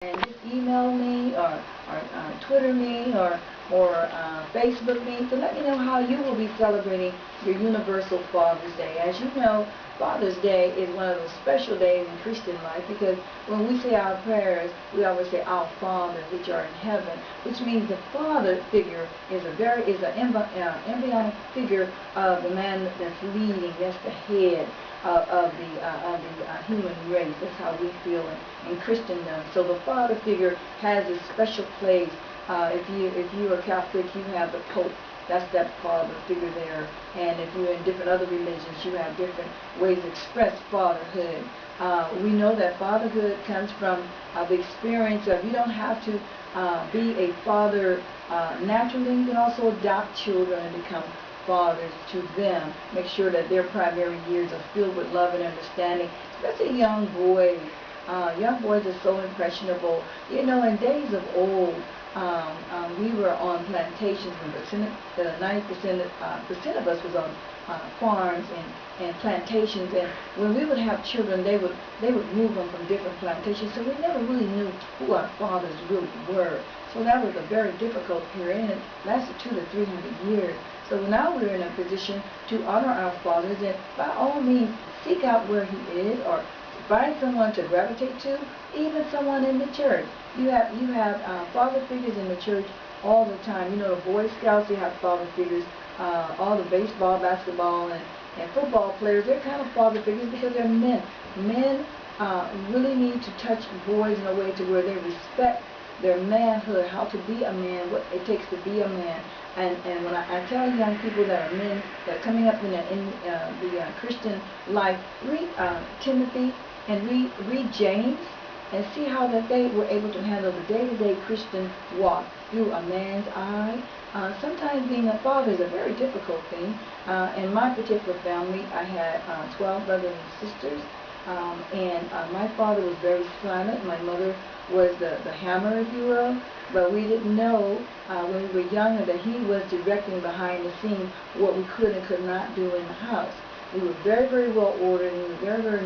and just email me or Twitter me or Facebook me to let me know how you will be celebrating your Universal Father's Day. As you know, Father's Day is one of those special days in Christian life because when we say our prayers, we always say, "Our Father, which are in heaven," which means the father figure is an embryonic figure of the man that's leading. That's the head of the human race. That's how we feel in Christendom. So the father figure has a special place. If you are Catholic, you have the Pope. That's that father figure there. And if you're in different other religions, you have different ways to express fatherhood. We know that fatherhood comes from the experience of, you don't have to be a father naturally. You can also adopt children and become fathers to them. Make sure that their primary years are filled with love and understanding, especially young boys. Young boys are so impressionable. You know, in days of old, we were on plantations, and 90% of us was on farms and plantations, and when we would have children, they would move them from different plantations, so we never really knew who our fathers really were. So that was a very difficult period, and it lasted 200 to 300 years. So now we're in a position to honor our fathers, and by all means, seek out where he is, or find someone to gravitate to, even someone in the church. You have father figures in the church all the time. You know, the Boy Scouts, they have father figures. All the baseball, basketball, and football players, they're kind of father figures because they're men. Men really need to touch boys in a way to where they respect their manhood, how to be a man, what it takes to be a man. And when I tell young people that are men that are coming up in the Christian life, read Timothy and read James, and see how that they were able to handle the day-to-day Christian walk through a man's eye. Sometimes being a father is a very difficult thing. In my particular family, I had 12 brothers and sisters, and my father was very silent. My mother was the hammer, if you will, but we didn't know when we were younger that he was directing behind the scenes what we could and could not do in the house. We were very, very well ordered, and we were very, very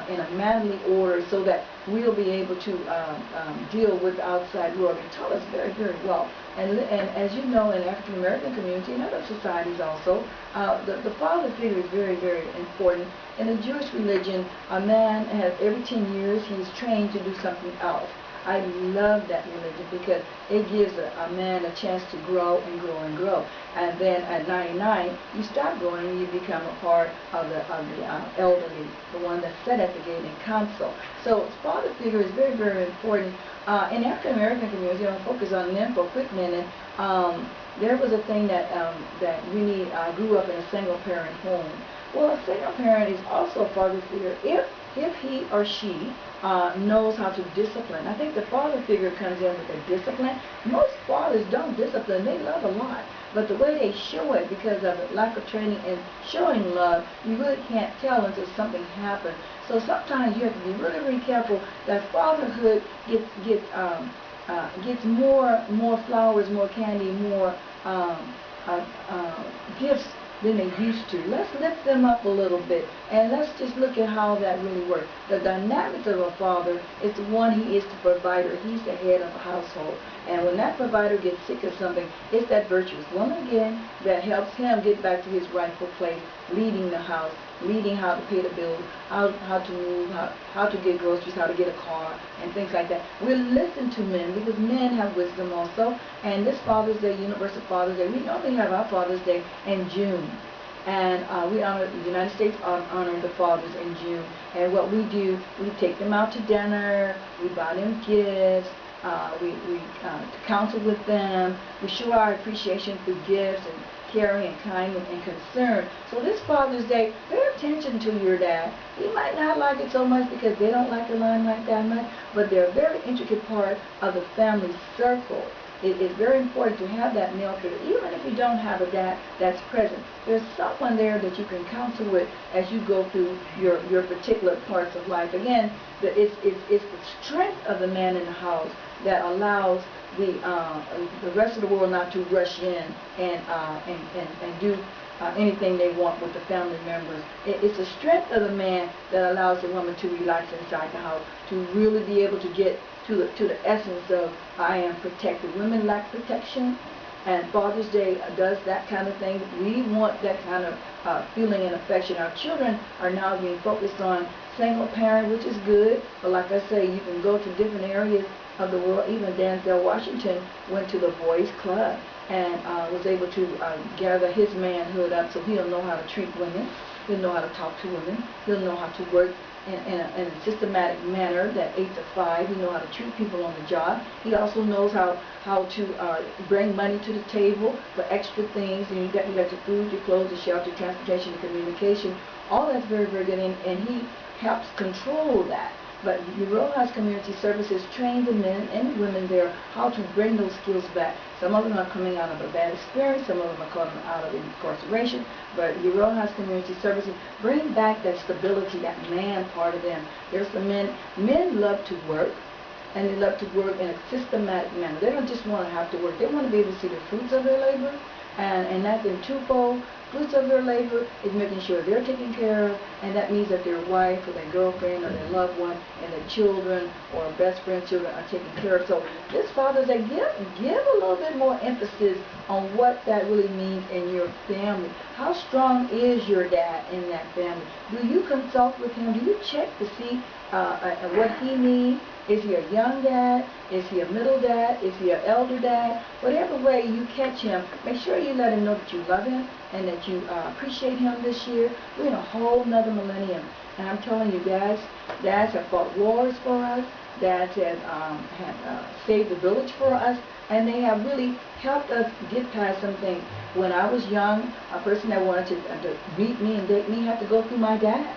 in a manly order, so that we'll be able to deal with the outside world. They taught us very, very well. And as you know, in the African American community and other societies also, the father figure is very, very important. In the Jewish religion, a man has, every 10 years, he's trained to do something else. I love that religion because it gives a man a chance to grow and grow and grow. And then at 99, you stop growing and you become a part of the elderly, the one that's set at the gate and counsel. So father figure is very, very important. In African American community, I'll focus on them for a quick minute. There was a thing that really grew up in a single parent home. Well, a single parent is also a father figure if he or she knows how to discipline. I think the father figure comes in with the discipline. Most fathers don't discipline. They love a lot. But the way they show it, because of the lack of training in showing love, you really can't tell until something happens. So sometimes you have to be really, really careful that fatherhood gets more flowers, more candy, more gifts than they used to. Let's lift them up a little bit, and let's just look at how that really works. The dynamics of a father is the one, he is the provider. He's the head of the household. And when that provider gets sick of something, it's that virtuous woman again that helps him get back to his rightful place, leading the house, leading how to pay the bills, how to move, how to get groceries, how to get a car, and things like that. We'll listen to men because men have wisdom also. And this Father's Day, Universal Father's Day, we normally have our Father's Day in June. And we honor, the United States honor the fathers in June. And what we do, we take them out to dinner, we buy them gifts, we counsel with them, we show our appreciation through gifts and caring and kindness and concern. So this Father's Day, pay attention to your dad. He might not like it so much because they don't like the limelight that much, but they're a very intricate part of the family circle. It is very important to have that male figure. Even if you don't have a dad that's present, there's someone there that you can counsel with as you go through your particular parts of life. Again, it's the strength of the man in the house that allows the rest of the world not to rush in and do anything they want with the family members. It's the strength of the man that allows the woman to relax inside the house, to really be able to get to the essence of I am protected. Women lack protection, and Father's Day does that kind of thing. We want that kind of feeling and affection. Our children are now being focused on single parent, which is good, but like I say, you can go to different areas of the world. Even Denzel Washington went to the boys club and was able to gather his manhood up, so he'll know how to treat women, he'll know how to talk to women, he'll know how to work in a systematic manner, that 8 to 5. He knows how to treat people on the job. He also knows how to bring money to the table for extra things. And you got your food, your clothes, your shelter, transportation, your communication. All that's very, very good, and he helps control that. But Urojas Community Services train the men and women there how to bring those skills back. Some of them are coming out of a bad experience, some of them are coming out of incarceration, but Urojas Community Services bring back that stability, that man part of them. There's some men love to work, and they love to work in a systematic manner. They don't just want to have to work, they want to be able to see the fruits of their labor, and that's in twofold. Fruits of their labor is making sure they're taken care of, and that means that their wife or their girlfriend or their loved one and their children or best friend's children are taken care of. So this Father's Day, give a little bit more emphasis on what that really means in your family. How strong is your dad in that family? Do you consult with him? Do you check to see what he needs? Is he a young dad? Is he a middle dad? Is he an elder dad? Whatever way you catch him, make sure you let him know that you love him and that you appreciate him this year. We're in a whole nother millennium. And I'm telling you, dads have fought wars for us. Dads have saved the village for us. And they have really helped us get past some things. When I was young, a person that wanted to meet me and date me had to go through my dad.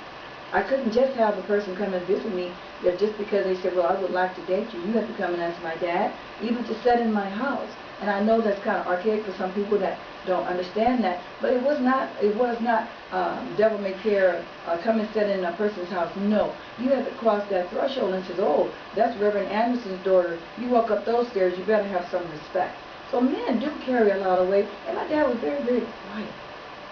I couldn't just have a person come and visit me just because they said, well, I would like to date you. You have to come and ask my dad, even to sit in my house. And I know that's kind of archaic for some people that don't understand that, but it was not devil may care, come and sit in a person's house. No, you have to cross that threshold and say, oh, that's Reverend Anderson's daughter. You walk up those stairs, you better have some respect. So men do carry a lot of weight, and my dad was very, very quiet.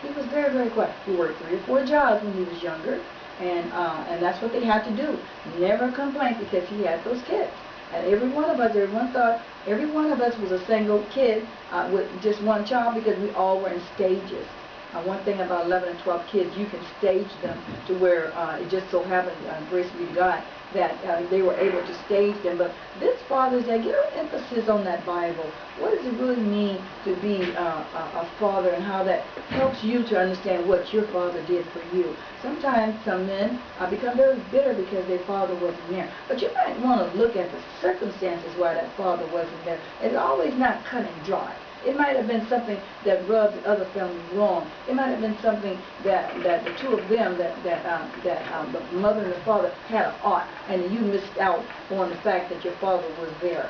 He was very, very quiet. He worked 3 or 4 jobs when he was younger. And that's what they had to do. Never complain, because he had those kids. And every one of us, everyone thought every one of us was a single kid with just one child, because we all were in stages. One thing about 11 and 12 kids, you can stage them to where it just so happened, grace be to God, that they were able to stage them. But this Father's Day, give an emphasis on that Bible. What does it really mean to be a father, and how that helps you to understand what your father did for you? Sometimes some men become very bitter because their father wasn't there. But you might want to look at the circumstances why that father wasn't there. It's always not cut and dry. It might have been something that rubbed the other family wrong. It might have been something that the two of them, the mother and the father, had an ought, and you missed out on the fact that your father was there.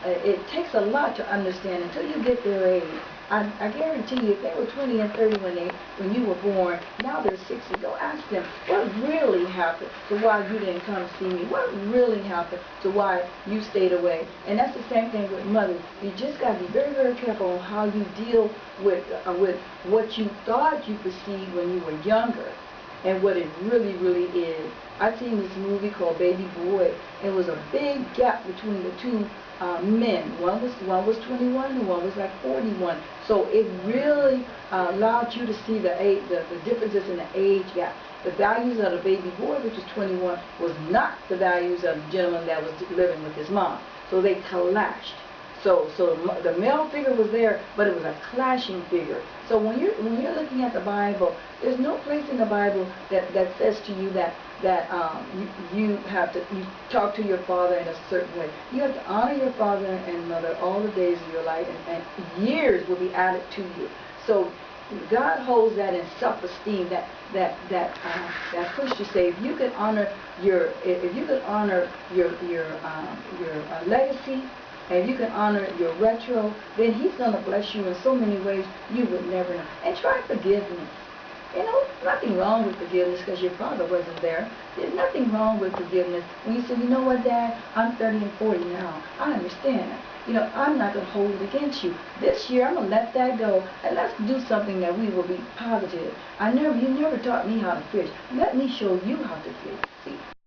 It takes a lot to understand until you get their age. I guarantee you, if they were 20 and 30 when you were born, now they're 60. Go ask them, what really happened to why you didn't come see me? What really happened to why you stayed away? And that's the same thing with mothers. You just got to be very, very careful on how you deal with what you thought you perceived when you were younger and what it really, really is. I've seen this movie called Baby Boy. It was a big gap between the two men. One was 21 and one was like 41. So it really allowed you to see the differences in the age gap. The values of the baby boy, which was 21, was not the values of the gentleman that was living with his mom. So they clashed. So the male figure was there, but it was a clashing figure. So when you're looking at the Bible, there's no place in the Bible that says to you that you talk to your father in a certain way. You have to honor your father and mother all the days of your life, and years will be added to you. So God holds that in self-esteem, that push to say, if you could honor your legacy, and you can honor your retro, then He's going to bless you in so many ways you would never know. And try forgiveness. You know, nothing wrong with forgiveness because your father wasn't there. There's nothing wrong with forgiveness when you say, you know what, Dad, I'm 30 and 40 now. I understand. You know, I'm not going to hold it against you. This year, I'm going to let that go, and let's do something that we will be positive. You never taught me how to fish. Let me show you how to fish. See,